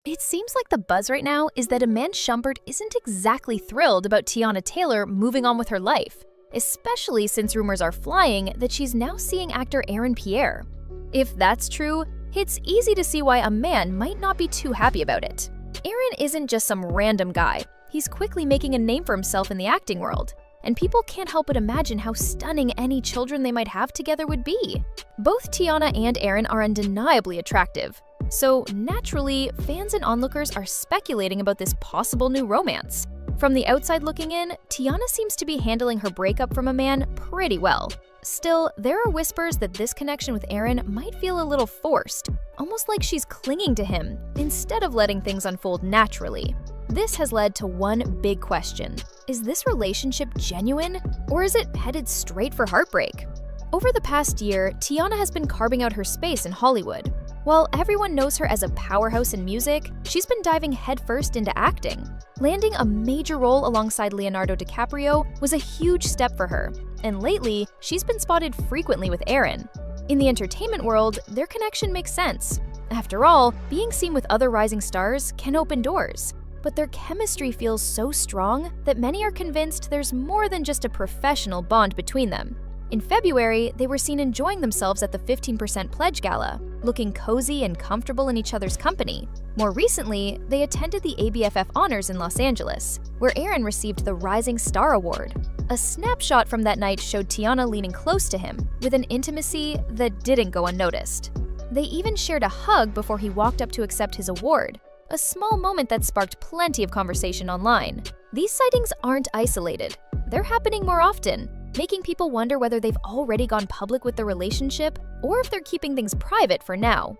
It seems like the buzz right now is that Iman Shumpert isn't exactly thrilled about Teyana Taylor moving on with her life, especially since rumors are flying that she's now seeing actor Aaron Pierre. If that's true, it's easy to see why a man might not be too happy about it. Aaron isn't just some random guy. He's quickly making a name for himself in the acting world, and people can't help but imagine how stunning any children they might have together would be. Both Teyana and Aaron are undeniably attractive, so naturally, fans and onlookers are speculating about this possible new romance. From the outside looking in, Teyana seems to be handling her breakup from a man pretty well. Still, there are whispers that this connection with Aaron might feel a little forced, almost like she's clinging to him instead of letting things unfold naturally. This has led to one big question. Is this relationship genuine, or is it headed straight for heartbreak? Over the past year, Teyana has been carving out her space in Hollywood. While everyone knows her as a powerhouse in music, she's been diving headfirst into acting. Landing a major role alongside Leonardo DiCaprio was a huge step for her, and lately, she's been spotted frequently with Aaron. In the entertainment world, their connection makes sense. After all, being seen with other rising stars can open doors. But their chemistry feels so strong that many are convinced there's more than just a professional bond between them. In February, they were seen enjoying themselves at the 15% Pledge Gala, looking cozy and comfortable in each other's company. More recently, they attended the ABFF Honors in Los Angeles, where Aaron received the Rising Star Award. A snapshot from that night showed Teyana leaning close to him, with an intimacy that didn't go unnoticed. They even shared a hug before he walked up to accept his award, a small moment that sparked plenty of conversation online. These sightings aren't isolated. They're happening more often, making people wonder whether they've already gone public with the relationship or if they're keeping things private for now.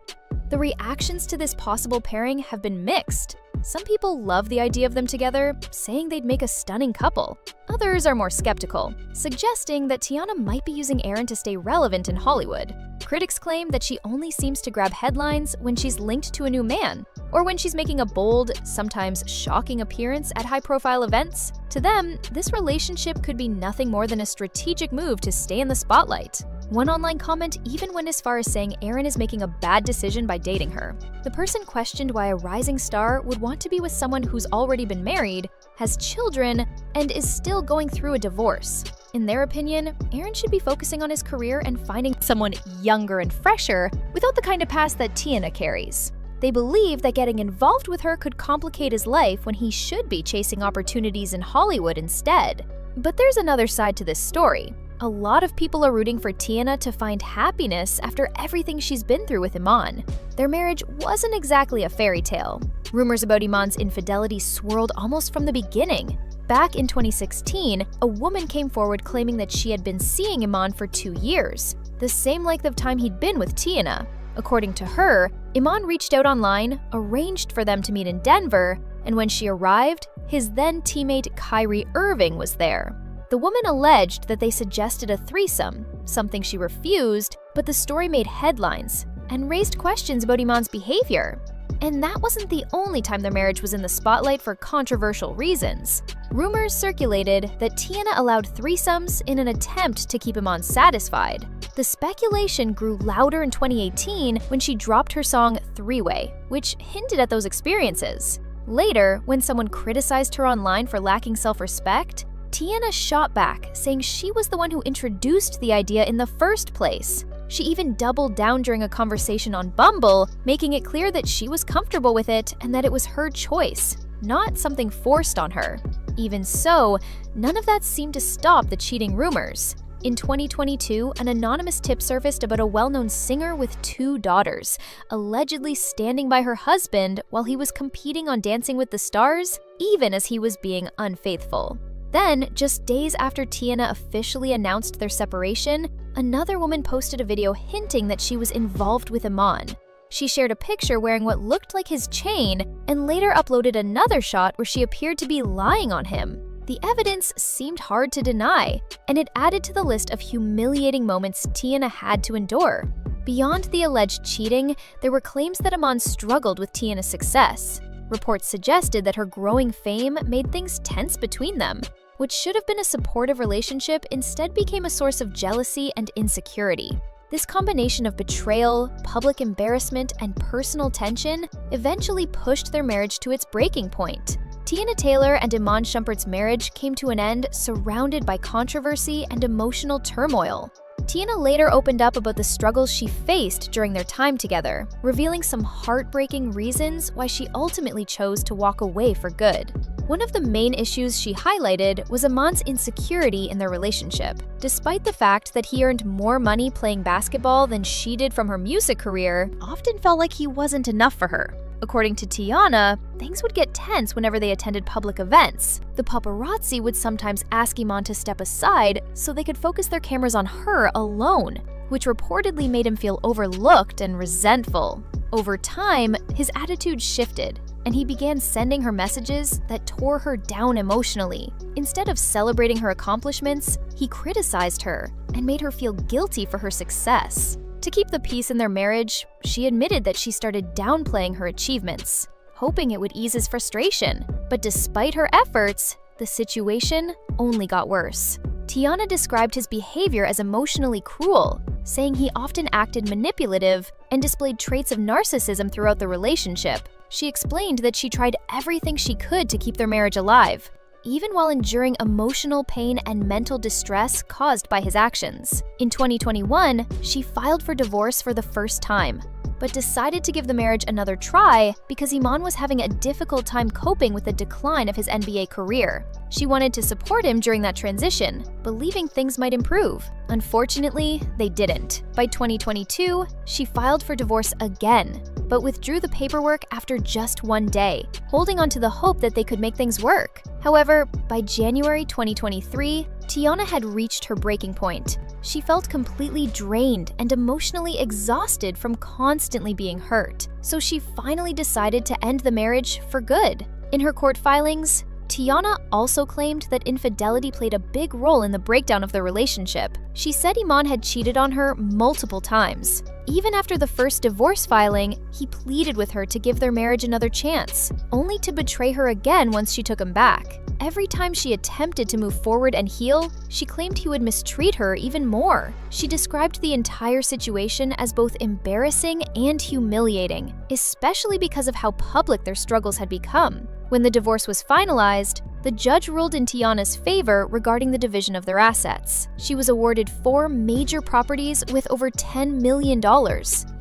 The reactions to this possible pairing have been mixed. Some people love the idea of them together, saying they'd make a stunning couple. Others are more skeptical, suggesting that Teyana might be using Aaron to stay relevant in Hollywood. Critics claim that she only seems to grab headlines when she's linked to a new man, or when she's making a bold, sometimes shocking appearance at high-profile events. To them, this relationship could be nothing more than a strategic move to stay in the spotlight. One online comment even went as far as saying Aaron is making a bad decision by dating her. The person questioned why a rising star would want to be with someone who's already been married, has children, and is still going through a divorce. In their opinion, Aaron should be focusing on his career and finding someone younger and fresher without the kind of past that Teyana carries. They believe that getting involved with her could complicate his life when he should be chasing opportunities in Hollywood instead. But there's another side to this story. A lot of people are rooting for Teyana to find happiness after everything she's been through with Iman. Their marriage wasn't exactly a fairy tale. Rumors about Iman's infidelity swirled almost from the beginning. Back in 2016, a woman came forward claiming that she had been seeing Iman for 2 years, the same length of time he'd been with Teyana. According to her, Iman reached out online, arranged for them to meet in Denver, and when she arrived, his then teammate Kyrie Irving was there. The woman alleged that they suggested a threesome, something she refused, but the story made headlines and raised questions about Iman's behavior. And that wasn't the only time their marriage was in the spotlight for controversial reasons. Rumors circulated that Teyana allowed threesomes in an attempt to keep Iman satisfied. The speculation grew louder in 2018 when she dropped her song Three-Way, which hinted at those experiences. Later, when someone criticized her online for lacking self-respect, Teyana shot back, saying she was the one who introduced the idea in the first place. She even doubled down during a conversation on Bumble, making it clear that she was comfortable with it and that it was her choice, not something forced on her. Even so, none of that seemed to stop the cheating rumors. In 2022, an anonymous tip surfaced about a well-known singer with 2 daughters, allegedly standing by her husband while he was competing on Dancing with the Stars, even as he was being unfaithful. Then, just days after Teyana officially announced their separation, another woman posted a video hinting that she was involved with Iman. She shared a picture wearing what looked like his chain and later uploaded another shot where she appeared to be lying on him. The evidence seemed hard to deny, and it added to the list of humiliating moments Teyana had to endure. Beyond the alleged cheating, there were claims that Iman struggled with Teyana's success. Reports suggested that her growing fame made things tense between them. What should have been a supportive relationship instead became a source of jealousy and insecurity. This combination of betrayal, public embarrassment, and personal tension eventually pushed their marriage to its breaking point. Teyana Taylor and Iman Shumpert's marriage came to an end surrounded by controversy and emotional turmoil. Teyana later opened up about the struggles she faced during their time together, revealing some heartbreaking reasons why she ultimately chose to walk away for good. One of the main issues she highlighted was Iman's insecurity in their relationship. Despite the fact that he earned more money playing basketball than she did from her music career, often felt like he wasn't enough for her. According to Teyana, things would get tense whenever they attended public events. The paparazzi would sometimes ask Iman to step aside so they could focus their cameras on her alone, which reportedly made him feel overlooked and resentful. Over time, his attitude shifted, and he began sending her messages that tore her down emotionally. Instead of celebrating her accomplishments, he criticized her and made her feel guilty for her success. To keep the peace in their marriage, she admitted that she started downplaying her achievements, hoping it would ease his frustration. But despite her efforts, the situation only got worse. Teyana described his behavior as emotionally cruel, saying he often acted manipulative and displayed traits of narcissism throughout the relationship. She explained that she tried everything she could to keep their marriage alive, even while enduring emotional pain and mental distress caused by his actions. In 2021, she filed for divorce for the first time, but decided to give the marriage another try because Iman was having a difficult time coping with the decline of his NBA career. She wanted to support him during that transition, believing things might improve. Unfortunately, they didn't. By 2022, she filed for divorce again, but withdrew the paperwork after just one day, holding on to the hope that they could make things work. However, by January 2023, Teyana had reached her breaking point. She felt completely drained and emotionally exhausted from constantly being hurt, so she finally decided to end the marriage for good. In her court filings, Teyana also claimed that infidelity played a big role in the breakdown of the relationship. She said Iman had cheated on her multiple times. Even after the first divorce filing, he pleaded with her to give their marriage another chance, only to betray her again once she took him back. Every time she attempted to move forward and heal, she claimed he would mistreat her even more. She described the entire situation as both embarrassing and humiliating, especially because of how public their struggles had become. When the divorce was finalized, the judge ruled in Teyana's favor regarding the division of their assets. She was awarded 4 major properties with over $10 million,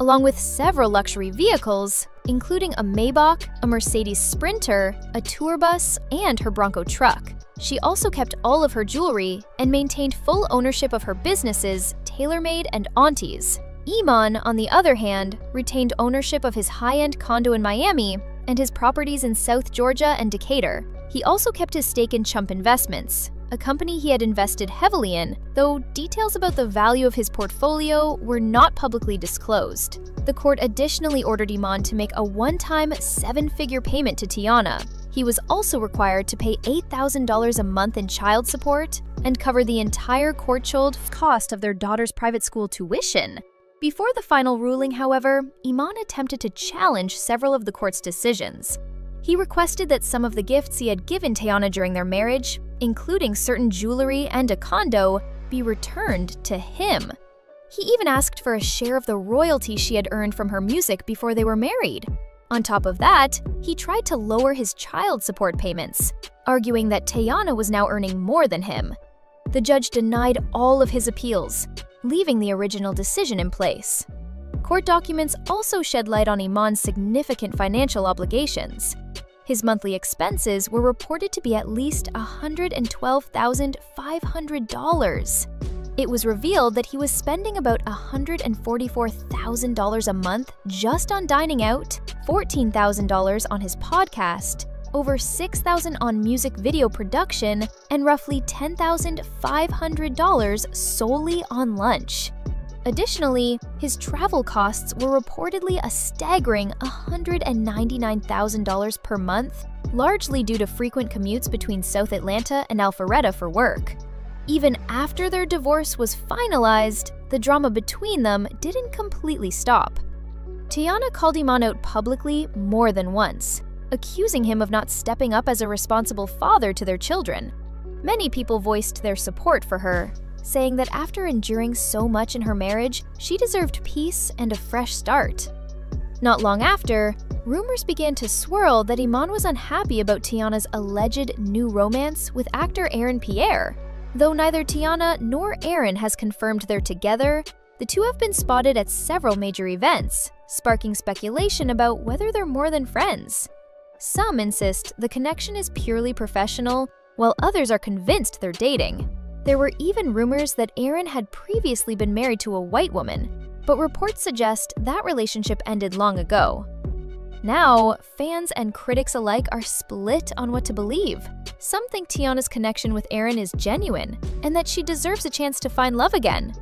along with several luxury vehicles, including a Maybach, a Mercedes Sprinter, a tour bus, and her Bronco truck. She also kept all of her jewelry and maintained full ownership of her businesses, TaylorMade and Aunties. Iman, on the other hand, retained ownership of his high-end condo in Miami and his properties in South Georgia and Decatur. He also kept his stake in Chump Investments, a company he had invested heavily in, though details about the value of his portfolio were not publicly disclosed. The court additionally ordered Iman to make a one-time 7-figure payment to Teyana. He was also required to pay $8,000 a month in child support and cover the entire court-child cost of their daughter's private school tuition. Before the final ruling, however, Iman attempted to challenge several of the court's decisions. He requested that some of the gifts he had given Teyana during their marriage, including certain jewelry and a condo, be returned to him. He even asked for a share of the royalties she had earned from her music before they were married. On top of that, he tried to lower his child support payments, arguing that Teyana was now earning more than him. The judge denied all of his appeals, leaving the original decision in place. Court documents also shed light on Iman's significant financial obligations. His monthly expenses were reported to be at least $112,500. It was revealed that he was spending about $144,000 a month just on dining out, $14,000 on his podcast, over $6,000 on music video production, and roughly $10,500 solely on lunch. Additionally, his travel costs were reportedly a staggering $199,000 per month, largely due to frequent commutes between South Atlanta and Alpharetta for work. Even after their divorce was finalized, the drama between them didn't completely stop. Teyana called Iman out publicly more than once, accusing him of not stepping up as a responsible father to their children. Many people voiced their support for her, saying that after enduring so much in her marriage, she deserved peace and a fresh start. Not long after, rumors began to swirl that Iman was unhappy about Teyana's alleged new romance with actor Aaron Pierre. Though neither Teyana nor Aaron has confirmed they're together, the two have been spotted at several major events, sparking speculation about whether they're more than friends. Some insist the connection is purely professional, while others are convinced they're dating. There were even rumors that Aaron had previously been married to a white woman, but reports suggest that relationship ended long ago. Now, fans and critics alike are split on what to believe. Some think Teyana's connection with Aaron is genuine, and that she deserves a chance to find love again.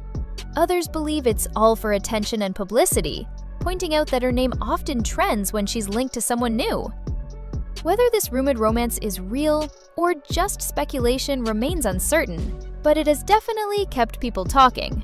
Others believe it's all for attention and publicity, pointing out that her name often trends when she's linked to someone new. Whether this rumored romance is real or just speculation remains uncertain, but it has definitely kept people talking.